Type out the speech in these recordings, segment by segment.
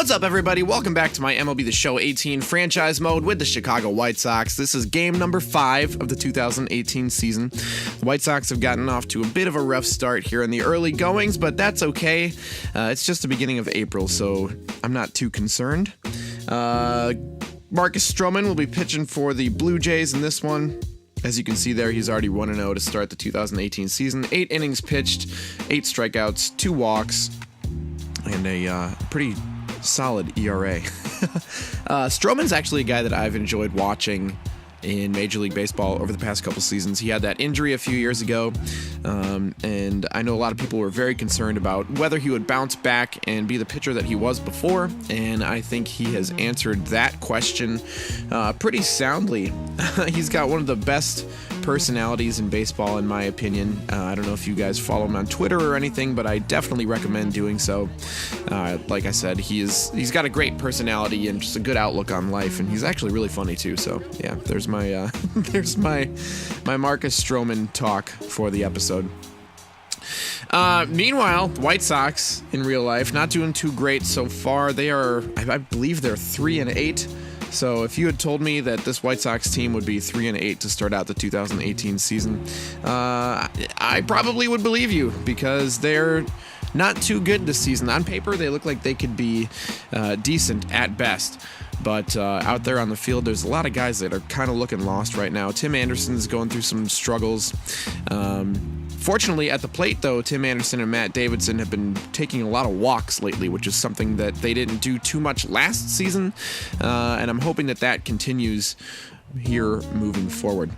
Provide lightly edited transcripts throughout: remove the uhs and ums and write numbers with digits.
What's up, everybody? Welcome back to my MLB The Show 18 franchise mode with the Chicago White Sox. This is game number 5 of the 2018 season. The White Sox have gotten off to a bit of a rough start here in the early goings, but that's okay. It's just the beginning of April, so I'm not too concerned. Marcus Stroman will be pitching for the Blue Jays in this one. As you can see there, he's already 1-0 to start the 2018 season. 8 innings pitched, 8 strikeouts, 2 walks, and a pretty solid ERA. Stroman's actually a guy that I've enjoyed watching in Major League Baseball over the past couple seasons. He had that injury a few years ago, and I know a lot of people were very concerned about whether he would bounce back and be the pitcher that he was before, and I think he has answered that question pretty soundly. He's got one of the best personalities in baseball, in my opinion. I don't know if you guys follow him on Twitter or anything, but I definitely recommend doing so. Like I said, he's got a great personality and just a good outlook on life, and he's actually really funny too. So yeah, there's my there's my Marcus Stroman talk for the episode. Meanwhile, the White Sox in real life not doing too great so far. They are, I believe, they're 3-8. So if you had told me that this White Sox team would be 3-8 to start out the 2018 season, I probably would believe you, because they're not too good this season. On paper, they look like they could be decent at best. But out there on the field, there's a lot of guys that are kind of looking lost right now. Tim Anderson's going through some struggles. Fortunately, at the plate, though, Tim Anderson and Matt Davidson have been taking a lot of walks lately, which is something that they didn't do too much last season, and I'm hoping that that continues here moving forward.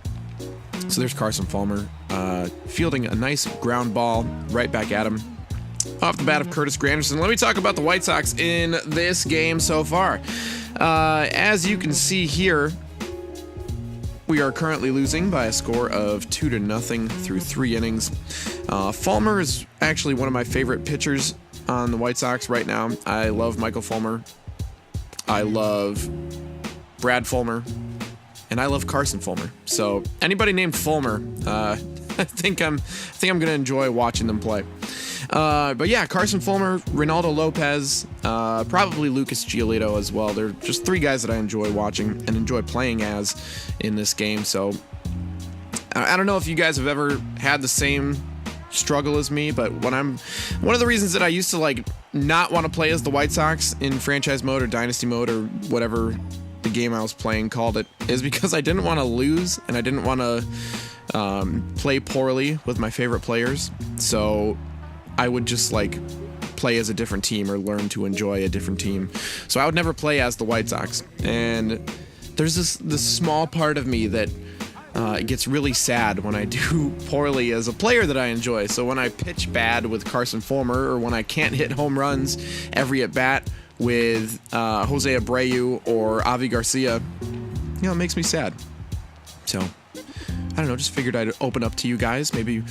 So there's Carson Fulmer fielding a nice ground ball right back at him off the bat of Curtis Granderson. Let me talk about the White Sox in this game so far. As you can see here, we are currently losing by a score of 2-0 through 3 innings. Fulmer is actually one of my favorite pitchers on the White Sox right now. I love Michael Fulmer. I love Brad Fulmer. And I love Carson Fulmer. So anybody named Fulmer, I think I'm going to enjoy watching them play. But yeah, Carson Fulmer, Reynaldo Lopez, probably Lucas Giolito as well. They're just 3 guys that I enjoy watching and enjoy playing as in this game. So I don't know if you guys have ever had the same struggle as me, but one of the reasons that I used to not want to play as the White Sox in franchise mode or dynasty mode or whatever the game I was playing called it is because I didn't want to lose and I didn't want to play poorly with my favorite players. So I would just play as a different team or learn to enjoy a different team. So I would never play as the White Sox. And there's this small part of me that it gets really sad when I do poorly as a player that I enjoy. So when I pitch bad with Carson Fulmer, or when I can't hit home runs every at bat with Jose Abreu or Avi Garcia, it makes me sad. So I don't know, just figured I'd open up to you guys, maybe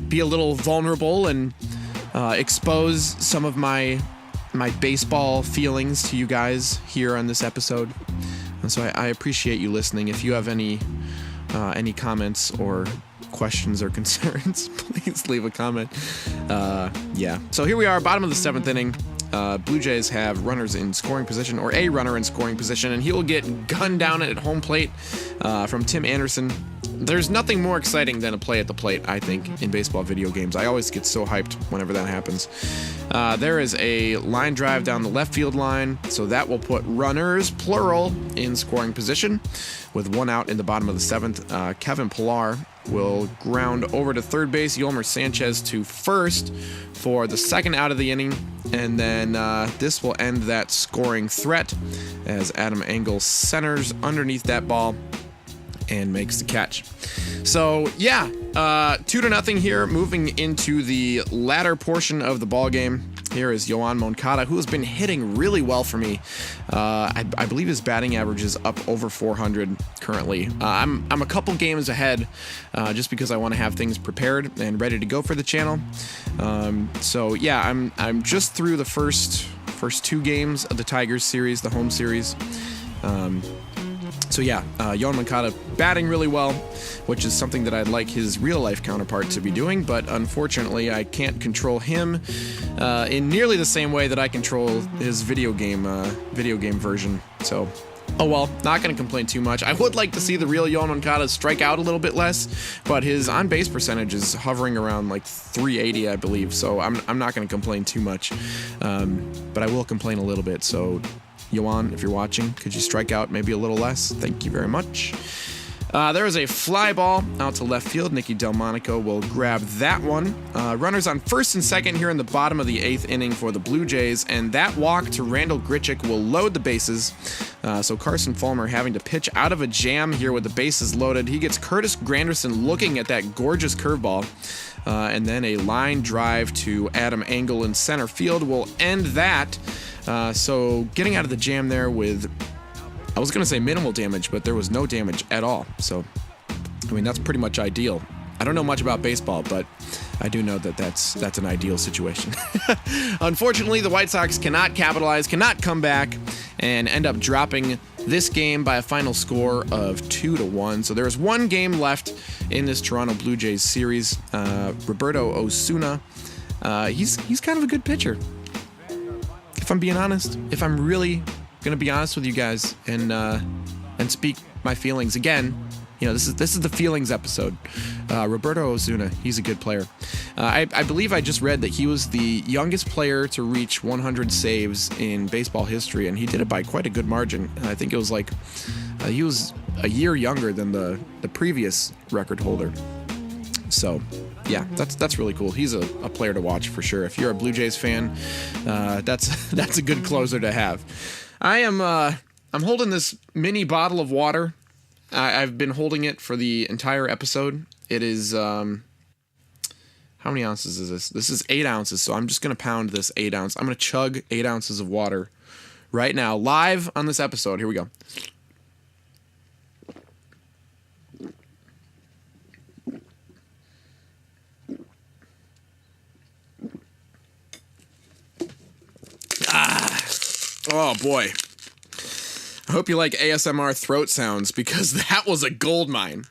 be a little vulnerable and expose some of my baseball feelings to you guys here on this episode. And so I appreciate you listening. If you have any comments or questions or concerns, please leave a comment. Yeah. So here we are, bottom of the 7th inning. Blue Jays have runners in scoring position, or a runner in scoring position, and he will get gunned down at home plate from Tim Anderson. There's nothing more exciting than a play at the plate, I think, in baseball video games. I always get so hyped whenever that happens. There is a line drive down the left field line, so that will put runners, plural, in scoring position. With 1 out in the bottom of the 7th, Kevin Pillar will ground over to third base, Yolmer Sanchez to first for the 2nd out of the inning, and then this will end that scoring threat as Adam Engel centers underneath that ball and makes the catch. So yeah, 2-0 here, moving into the latter portion of the ball game. Here is Yoan Moncada, who has been hitting really well for me. I believe his batting average is up over 400 currently. I'm a couple games ahead, just because I want to have things prepared and ready to go for the channel. So yeah, I'm just through the first 2 games of the Tigers series, the home series. So yeah, Yoan Moncada batting really well, which is something that I'd like his real-life counterpart to be doing, but unfortunately I can't control him in nearly the same way that I control his video game version. So, oh well, not going to complain too much. I would like to see the real Yoan Moncada strike out a little bit less, but his on-base percentage is hovering around like 380, I believe, so I'm not going to complain too much, but I will complain a little bit, so Yoan, if you're watching, could you strike out maybe a little less? Thank you very much. There is a fly ball out to left field. Nicky Delmonico will grab that one. Runners on first and second here in the bottom of the 8th inning for the Blue Jays, and that walk to Randall Grichuk will load the bases. So Carson Fulmer having to pitch out of a jam here with the bases loaded. He gets Curtis Granderson looking at that gorgeous curveball. And then a line drive to Adam Engel in center field will end that. So getting out of the jam there with, I was going to say minimal damage, but there was no damage at all. So, I mean, that's pretty much ideal. I don't know much about baseball, but I do know that that's an ideal situation. Unfortunately, the White Sox cannot capitalize, cannot come back, and end up dropping this game by a final score of 2-1. So there is one game left in this Toronto Blue Jays series. Roberto Osuna, he's kind of a good pitcher. If I'm being honest, if I'm really gonna be honest with you guys and speak my feelings again, you know, this is the feelings episode. Roberto Osuna, he's a good player. I believe I just read that he was the youngest player to reach 100 saves in baseball history, and he did it by quite a good margin. I think it was like he was a year younger than the previous record holder. So, yeah, that's really cool. He's a player to watch for sure. If you're a Blue Jays fan, that's a good closer to have. I'm holding this mini bottle of water. I've been holding it for the entire episode. It is how many ounces is this? This is 8 ounces. So I'm just gonna pound this 8 ounce. I'm gonna chug 8 ounces of water right now, live on this episode. Here we go. Oh boy. I hope you like ASMR throat sounds because that was a gold mine.